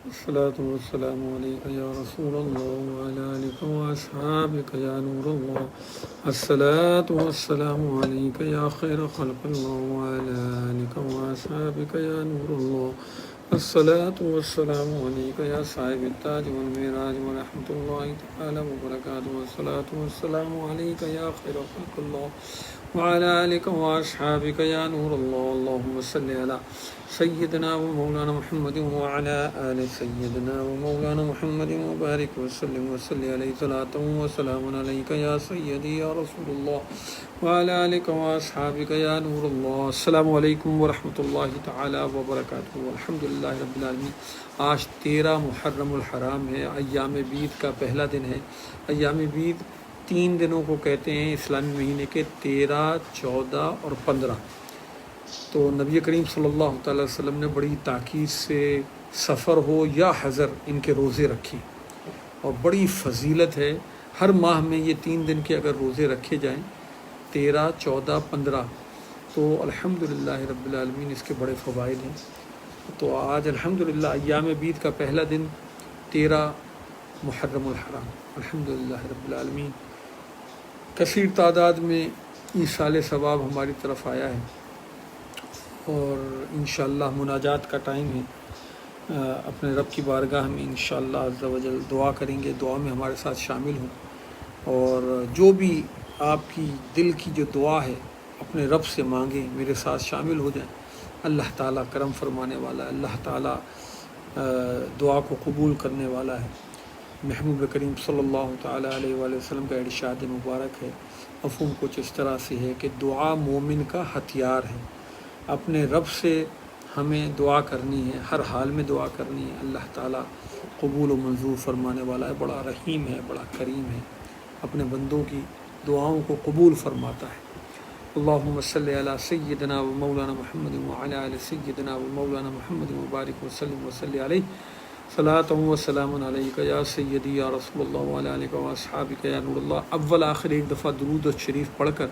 الصلاة والسلام عليك يا رسول الله وعلى آلك وأصحابك يا نور الله. الصلاة والسلام عليك يا خير خلق الله وعلى آلك وأصحابك يا نور الله. الصلاة والسلام عليك يا صاحب التاج والمعراج ورحمة الله تعالى وبركاته. الصلاة والسلام عليك يا خير خلق الله وعلى آلك وأصحابك يا نور الله. اللهم صل على سيدنا ومولانا محمد وعلى آل سيدنا ومولانا محمد وبارك وسلم عليه صلاة وسلام عليك يا سيدي يا رسول الله وعلى آلك وأصحابك يا نور الله. السلام علیکم ورحمۃ اللہ تعالی وبرکاتہ. الحمدللہ رب العالمین. آج 13 محرم الحرام ہے، ایام بیت کا پہلا دن ہے. ایام بیت 3 دنوں کو کہتے ہیں اسلامی مہینے کے، 13، 14 اور 15. تو نبی کریم صلی اللہ تعالی وسلم نے بڑی تاکید سے سفر ہو یا حضر ان کے روزے رکھے، اور بڑی فضیلت ہے. ہر ماہ میں یہ 3 دن کے اگر روزے رکھے جائیں، 13، 14، 15، تو الحمدللہ رب العالمین اس کے بڑے فوائد ہیں. تو آج الحمدللہ ایام بیت کا پہلا دن 13 محرم الحرام. الحمدللہ رب العالمین کثیر تعداد میں ایصال ثواب ہماری طرف آیا ہے، اور انشاءاللہ مناجات کا ٹائم ہے. اپنے رب کی بارگاہ میں انشاءاللہ عز و جل دعا کریں گے. دعا میں ہمارے ساتھ شامل ہوں، اور جو بھی آپ کی دل کی جو دعا ہے اپنے رب سے مانگیں، میرے ساتھ شامل ہو جائیں. اللہ تعالیٰ کرم فرمانے والا ہے، اللہ تعالیٰ دعا کو قبول کرنے والا ہے. محبوب کریم صلی اللہ تعالیٰ علیہ وآلہ وسلم کا ارشاد مبارک ہے، مفہوم کچھ اس طرح سے ہے کہ دعا مومن کا ہتھیار ہے. اپنے رب سے ہمیں دعا کرنی ہے، ہر حال میں دعا کرنی ہے. اللہ تعالیٰ قبول و منظور فرمانے والا ہے، بڑا رحیم ہے، بڑا کریم ہے، اپنے بندوں کی دعاؤں کو قبول فرماتا ہے. اللہم صلی علی سیدنا و مولانا محمد وعلی آل سیدنا و مولانا محمد وبارک وسلم علیہ صلاۃ و سلام علیک یا سیدی یا رسول اللہ وعلی آلک و اصحابک یا نور اللہ. اول آخر ایک دفعہ درود شریف پڑھ کر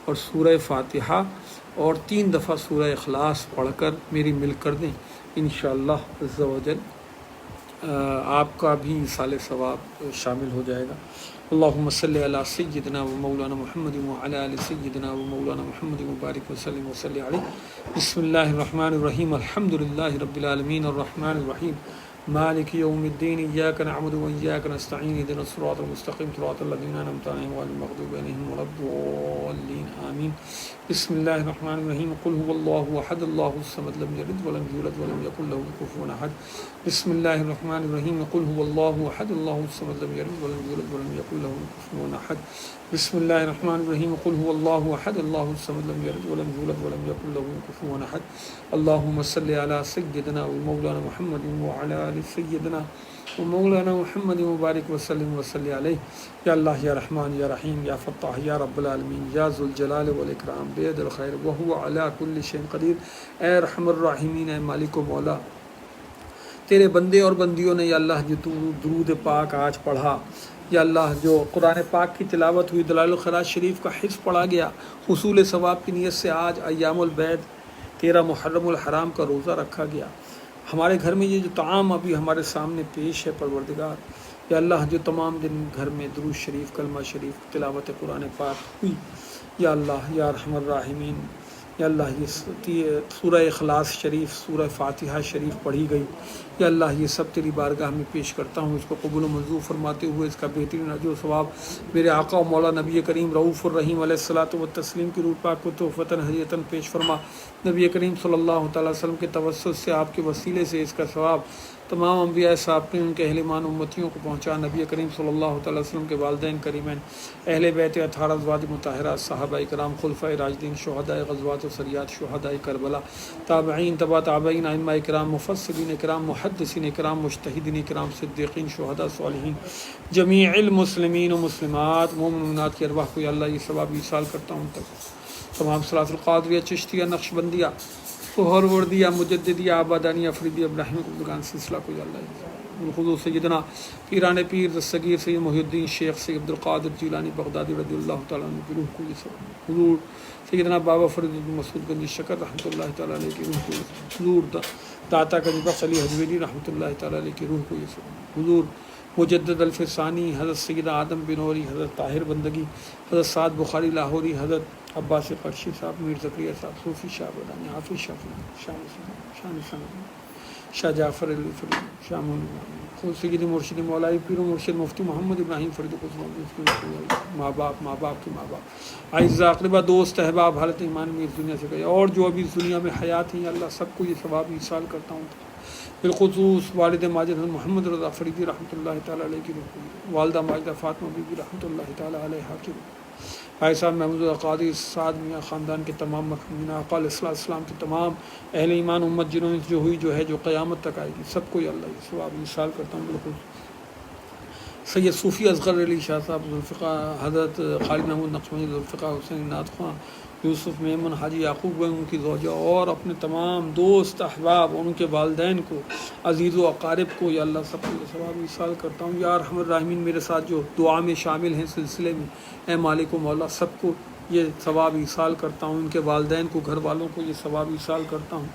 اور سورہ فاتحہ اور 3 دفعہ سورہ اخلاص پڑھ کر میری مل کر دیں. انشاءاللہ عز و جل آپ کا بھی ایصال ثواب شامل ہو جائے گا. اللہم صلی علی سیدنا و مولانا محمد وعلی آل سیدنا و مولانا محمد وبارک وسلم علیہ. بسم اللہ الرحمن الرحیم. الحمدللہ رب العالمین الرحمن الرحیم مالک یوم الدین. ایاک نعبد و ایاک نستعین. اہدنا الصراط المستقیم صراط الذین انعمت علیہم غیر المغضوب علیہم ولا الضالین آمین. بسم اللہ الرحمن الرحیم. قل هو اللہ احد اللہ الصمد لم یلد ولم یولد ولم یکن له کفوا احد. بسم اللہ الرحمن الرحیم. قل هو اللہ احد اللہ الصمد لم یلد ولم یولد ولم یکن له کفوا احد. بسم اللہ الرحمن الرحیم. قل هو اللہ احد اللہ الصمد لم یلد ولم یولد ولم یکن له کفوا احد. اللہم صل علی سیدنا و مولانا محمد وعلی آل سیدنا و مولانا محمد مبارک وسلم علیہ. یا اللہ یا رحمان یا رحیم یا فتاح یا رب العالمین یا ذو الجلال والاکرام بید الخیر وہو علی کل شیء قدیر. اے رحم الراحمین، اے مالک و مولا، تیرے بندے اور بندیوں نے یا اللہ جو تو درود پاک آج پڑھا، یا اللہ جو قرآن پاک کی تلاوت ہوئی، دلائل الخیرات شریف کا حفظ پڑھا گیا، حصول ثواب کی نیت سے آج ایام البید 13 محرم الحرام کا روزہ رکھا گیا. ہمارے گھر میں یہ جو طعام ابھی ہمارے سامنے پیش ہے پروردگار، یا اللہ جو تمام دن گھر میں درود شریف، کلمہ شریف، تلاوت قرآن پاک ہوئی، یا اللہ یا رحم الراحمین، یا اللہ یہ سورہ اخلاص شریف، سورہ فاتحہ شریف پڑھی گئی، یا اللہ یہ سب تیری بارگاہ میں پیش کرتا ہوں. اس کو قبول و منظور فرماتے ہوئے اس کا بہترین اجر و ثواب میرے آقا و مولا نبی کریم رؤوف الرحیم علیہ الصلاۃ والتسلیم کی روح پاک کو تحفتاً ہدیتاً پیش فرما. نبی کریم صلی اللہ تعالیٰ وسلم کے توسط سے، آپ کے وسیلے سے اس کا ثواب تمام انبیاء صابقین ان کے اہل ایمان امتیوں کو پہنچا. نبی کریم صلی اللہ تعالیٰ وسلم کے والدین کریمین، اہل بیت اطہار، ازواج مطہرات، صحابہ کرام، خلفائے راشدین، شہداء غزوات و سریات، شہداء کربلا، تابعین، تبع تابعین، ائمہ کرام، مفسرین کرام، محدثین کرام، مجتہدین کرام، صدیقین، شہداء، صالحین، جمیع المسلمین و مسلمات، مومنات کی ارواح کو یا اللہ یہ ثواب ایصال کرتا ہوں تک. تمام صلاۃ القادریہ، چشتیہ، نقشبندیہ، سہروردیہ، مجددیہ، آبادانیہ، افریدیہ، ابراہیم قبلگان سلسلہ کو یا اللہ بالخصوص سیدنا پیران پیر دستگیر سید محی الدین شیخ سید عبدالقادر جیلانی بغدادی رضی اللہ تعالیٰ عنہ کی روح کو یہ سلام، حضور سیدنا بابا فرید مسعود گنجی شکر رحمۃ اللہ تعالیٰ علیہ کی روح کو یہ سلام، حضور داتا گنج بخش علی حجویری رحمۃ اللہ تعالیٰ علیہ کی روح کو یہ سلام، حضور مجدد الفسانی حضرت سیدنا آدم بنوری، حضرت طاہر بندگی، حضرت سعد بخاری لاہوری، حضرت عباس قرشی صاحب، میر زکریا صاحب، صوفی شاہ بدانی، حافظ شاہ شاہ جعفر علی فرید، شامل خود سیدی مرشد مولائی پیر و مرشد مفتی محمد ابراہیم فرید ماں باپ کے ماں باپ، اعزاء اقربا، دوست احباب، حالت ایمان میں اس دنیا سے گئے اور جو ابھی اس دنیا میں حیات ہیں، اللہ سب کو یہ ثواب ایصال کرتا ہوں، بالخصوص والد ماجد محمد رضا فریدی رحمۃ اللہ تعالیٰ علیہ کی روح، والدہ ماجدہ فاطمہ بی بی رحمۃ اللہ تعالیٰ علیہ کی روح، بھائی صاحب محمود القادری سعد میاں خاندان کے تمام مرحومین، آقا علیہ السلام کے تمام اہل ایمان امت جنہوں نے جو ہوئی جو ہے جو قیامت تک آئے گی، سب کو یہ اللہ یہ ثواب ایصال کرتا ہوں، بالکل سید صوفی اصغر علی شاہ صاحب، ذوالفقار حضرت خالد محمود نقشبندی، ذوالفقار حسین نعت خواں، یوسف میمن، حاجی یعقوب ان کی زوجہ اور اپنے تمام دوست احباب اور ان کے والدین کو، عزیز و اقارب کو، یا اللہ سب کو یہ ثواب ایصال کرتا ہوں، یا ارحم الراحمین میرے ساتھ جو دعا میں شامل ہیں سلسلے میں، اے مالک و مولا سب کو یہ ثواب ایصال کرتا ہوں، ان کے والدین کو، گھر والوں کو یہ ثواب ایصال کرتا ہوں،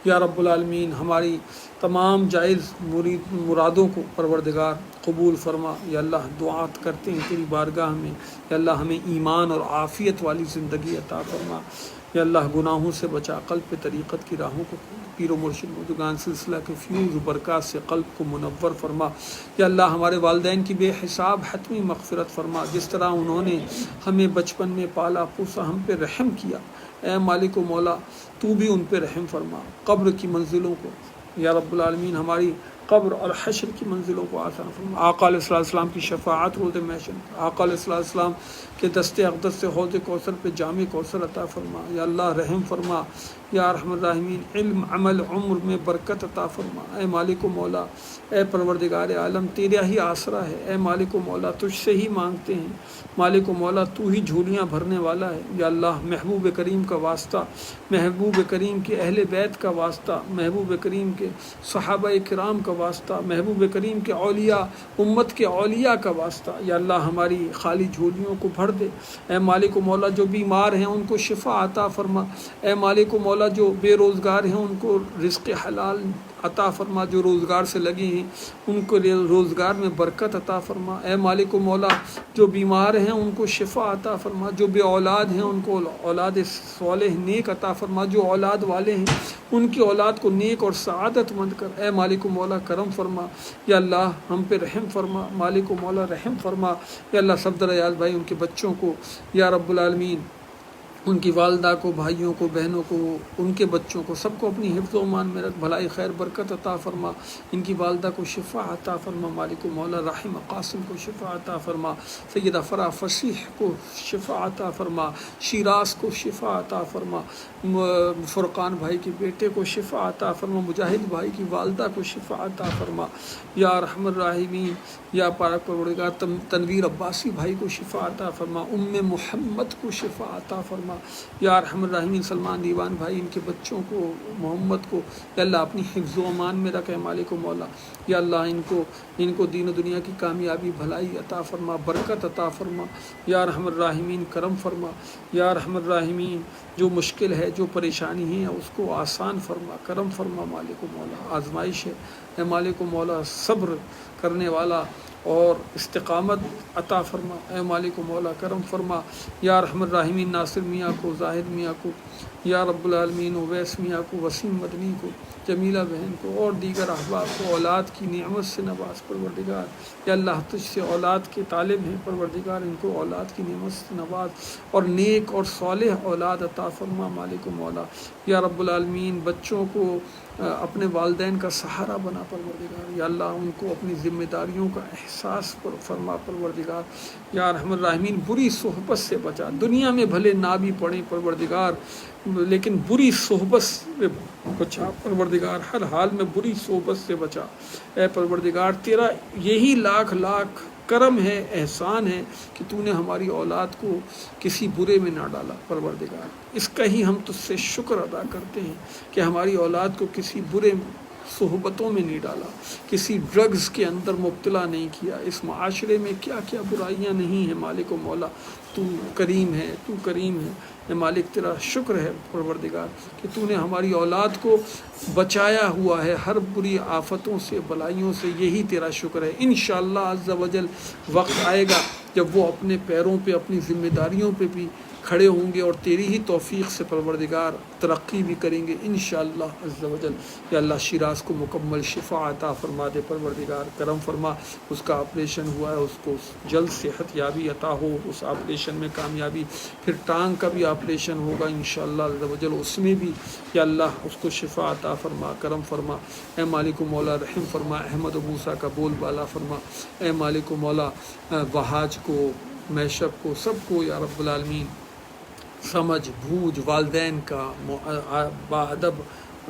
یا رب العالمین ہماری تمام جائز مرادوں کو پروردگار قبول فرما، یا اللہ دعات کرتے ہیں تیری بارگاہ میں، یا اللہ ہمیں ایمان اور عافیت والی زندگی عطا فرما، یا اللہ گناہوں سے بچا، قلب پہ طریقت کی راہوں کو پیر و مرشد بزرگان سلسلہ کے فیوز برکات سے قلب کو منور فرما، یا اللہ ہمارے والدین کی بے حساب حتمی مغفرت فرما، جس طرح انہوں نے ہمیں بچپن میں پالا پوسا، ہم پہ رحم کیا، اے مالک و مولا تو بھی ان پہ رحم فرما، قبر کی منزلوں کو یا رب العالمین ہماری قبر اور حشر کی منزلوں کو آسان فرما، آقا علیہ السلام کی شفاعت روز محشر، آقا علیہ السلام کے دست اقدس سے حوض کوثر پہ جام کوثر عطا فرما، یا اللہ رحم فرما، یا ارحم الراحمین علم عمل عمر میں برکت عطا فرما، اے مالک و مولا، اے پروردگار عالم تیرا ہی آسرا ہے، اے مالک و مولا تجھ سے ہی مانگتے ہیں، مالک و مولا تو ہی جھولیاں بھرنے والا ہے، یا اللہ محبوب کریم کا واسطہ، محبوب کریم کے اہل بیت کا واسطہ، محبوب کریم کے صحابہ کرام کا واسطہ، محبوب کریم کے اولیاء امت کے اولیاء کا واسطہ، یا اللہ ہماری خالی جھولیوں کو بھر دے، اے مالک و مولا جو بیمار ہیں ان کو شفا عطا فرما، اے مالک و مولا جو بے روزگار ہیں ان کو رزق حلال عطا فرما، جو روزگار سے لگے ہیں ان کو روزگار میں برکت عطا فرما، اے مالک و مولا جو بیمار ہیں ان کو شفا عطا فرما، جو بے اولاد ہیں ان کو اولاد صالح نیک عطا فرما، جو اولاد والے ہیں ان کی اولاد کو نیک اور سعادت مند کر، اے مالک و مولا کرم فرما، یا اللہ ہم پہ رحم فرما، مالک و مولا رحم فرما، یا اللہ صفدر ایاز بھائی ان کے بچوں کو، یا رب العالمین ان کی والدہ کو، بھائیوں کو، بہنوں کو، ان کے بچوں کو، سب کو اپنی حفظ و امان میں رکھ، بھلائی خیر برکت عطا فرما، ان کی والدہ کو شفا عطا فرما، مالک و مولا رحم قاسم کو شفا عطا فرما، سیدہ فرح فصیح کو شفا عطا فرما، شیراز کو شفا عطا فرما، فرقان بھائی کے بیٹے کو شفا عطا فرما، مجاہد بھائی کی والدہ کو شفا عطا فرما، یا ارحم الراحمین یا پاک پروردگار تنویر عباسی بھائی کو شفا عطا فرما، محمد کو شفا عطا فرما، یا ارحم الراحمین سلمان دیوان بھائی ان کے بچوں کو، محمد کو، یا اللہ اپنی حفظ و امان میں رکھے مالک و مولا، یا اللہ ان کو دین و دنیا کی کامیابی بھلائی عطا فرما، برکت عطا فرما، یا ارحم الراحمین کرم فرما، یا ارحم الراحمین جو مشکل ہے جو پریشانی ہے اس کو آسان فرما، کرم فرما، مالک و مولا آزمائش ہے، اے مالک و مولا صبر کرنے والا اور استقامت عطا فرما، اے مالک و مولا کرم فرما، یا ارحم الراحمین ناصر میاں کو، زاہد میاں کو، یا رب العالمین اویس میاں کو، وسیم مدنی کو، جمیلہ بہن کو اور دیگر احباب کو اولاد کی نعمت سے نواز پروردگار، یا اللہ تجھ سے اولاد کے طالب ہیں پروردگار، ان کو اولاد کی نعمت سے نواز اور نیک اور صالح اولاد عطا فرما، مالک و مولا، یا رب العالمین بچوں کو اپنے والدین کا سہارا بنا پروردگار، یا اللہ ان کو اپنی ذمہ داریوں کا احساس فرما پروردگار، یا ارحم الراحمین بری صحبت سے بچا، دنیا میں بھلے نہ بھی پڑھیں پروردگار لیکن بری صحبت سے بچا پروردگار، ہر حال میں بری صحبت سے بچا، اے پروردگار تیرا یہی لاکھ لاکھ کرم ہے، احسان ہے کہ تو نے ہماری اولاد کو کسی برے میں نہ ڈالا پروردگار، اس کا ہی ہم تجھ سے شکر ادا کرتے ہیں کہ ہماری اولاد کو کسی برے صحبتوں میں نہیں ڈالا، کسی ڈرگز کے اندر مبتلا نہیں کیا۔ اس معاشرے میں کیا کیا برائیاں نہیں ہیں مالک و مولا، تو کریم ہے، تو کریم ہے۔ اے مالک تیرا شکر ہے پروردگار کہ تو نے ہماری اولاد کو بچایا ہوا ہے ہر بری آفتوں سے، بلائیوں سے، یہی تیرا شکر ہے۔ انشاءاللہ عز و جل وقت آئے گا جب وہ اپنے پیروں پہ، اپنی ذمہ داریوں پہ بھی کھڑے ہوں گے اور تیری ہی توفیق سے پروردگار ترقی بھی کریں گے انشاءاللہ عز و جل۔ یا اللہ شیراز کو مکمل شفا عطا فرما دے پروردگار، کرم فرما۔ اس کا آپریشن ہوا ہے، اس کو جلد صحت یابی عطا ہو، اس آپریشن میں کامیابی۔ پھر ٹانگ کا بھی آپریشن ہوگا انشاءاللہ عز و جل، اس میں بھی یا اللہ اس کو شفا عطا فرما، کرم فرما۔ اے مالک و مولا رحم فرما، احمد و موسیٰ کا بول بالا فرما۔ اے مالک و مولا وہاج کو، میشب کو، سب کو یا رب العالمین سمجھ بوجھ، والدین کا باادب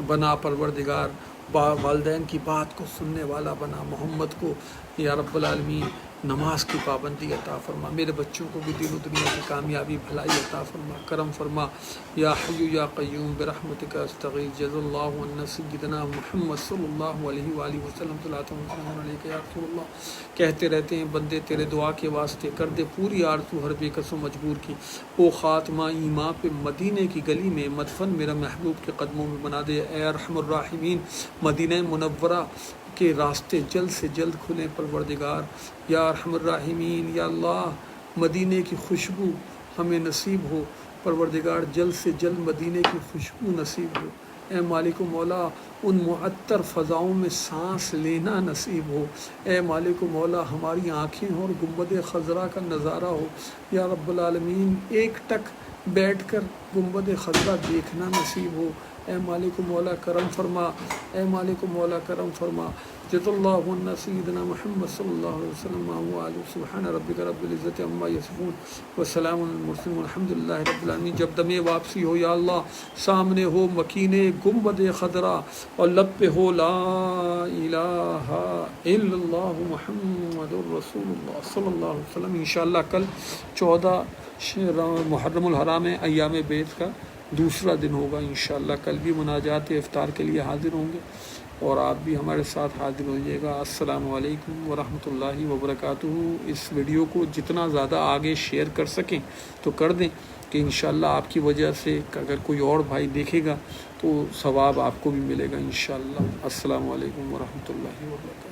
بنا پروردگار، والدین کی بات کو سننے والا بنا، محمد کو یا رب العالمین نماز کی پابندی عطا فرما۔ میرے بچوں کو بھی دین و دنیا کی کامیابی بھلائی عطا فرما، کرم فرما۔ یا حی یا قیوم برحمتک استغیث، جز اللہ عنا سیدنا محمد صلی اللہ علیہ وآلہ وسلم صلاۃ و سلام علیک یا رسول اللہ۔ کہتے رہتے ہیں بندے تیرے دعا کے واسطے کر دے پوری آرزو ہر بے کس و مجبور کی، او خاتمہ ایمان پہ مدینے کی گلی میں مدفن میرا محبوب کے قدموں میں بنا دے۔ اے ارحم الراحمین مدینہ منورہ کے راستے جلد سے جلد کھلیں پروردگار، یا ارحم الراحمین۔ یا اللہ مدینے کی خوشبو ہمیں نصیب ہو پروردگار، جلد سے جلد مدینے کی خوشبو نصیب ہو۔ اے مالک و مولا ان معطر فضاؤں میں سانس لینا نصیب ہو۔ اے مالک و مولا ہماری آنکھیں اور گنبد خضرا کا نظارہ ہو یا رب العالمین، ایک ٹک بیٹھ کر گنبد خضرا دیکھنا نصیب ہو۔ اے مالک و مولا کرم فرما، اے مالک و مولا کرم فرما۔ جز اللہ عنا سیدنا محمد صلی اللہ علیہ وسلم وآلہ سبحان ربک رب العزت عما یصفون وسلام علی المرسلین والحمد للہ رب العالمین۔ جب دم واپسی ہو یا اللہ سامنے ہو مکینے گنبد خضرا اور لب پہ ہو لا الہ الا اللہ محمد الرسول اللہ صلی اللہ علیہ وسلم۔ انشاءاللہ کل 14 محرم الحرام ہے، ایام بیت کا دوسرا دن ہوگا انشاءاللہ۔ کل بھی مناجات افطار کے لیے حاضر ہوں گے اور آپ بھی ہمارے ساتھ حاضر ہوئیے گا۔ السلام علیکم ورحمۃ اللہ وبرکاتہ۔ اس ویڈیو کو جتنا زیادہ آگے شیئر کر سکیں تو کر دیں کہ انشاءاللہ آپ کی وجہ سے اگر کوئی اور بھائی دیکھے گا تو ثواب آپ کو بھی ملے گا انشاءاللہ۔ السلام علیکم ورحمۃ اللہ وبرکاتہ۔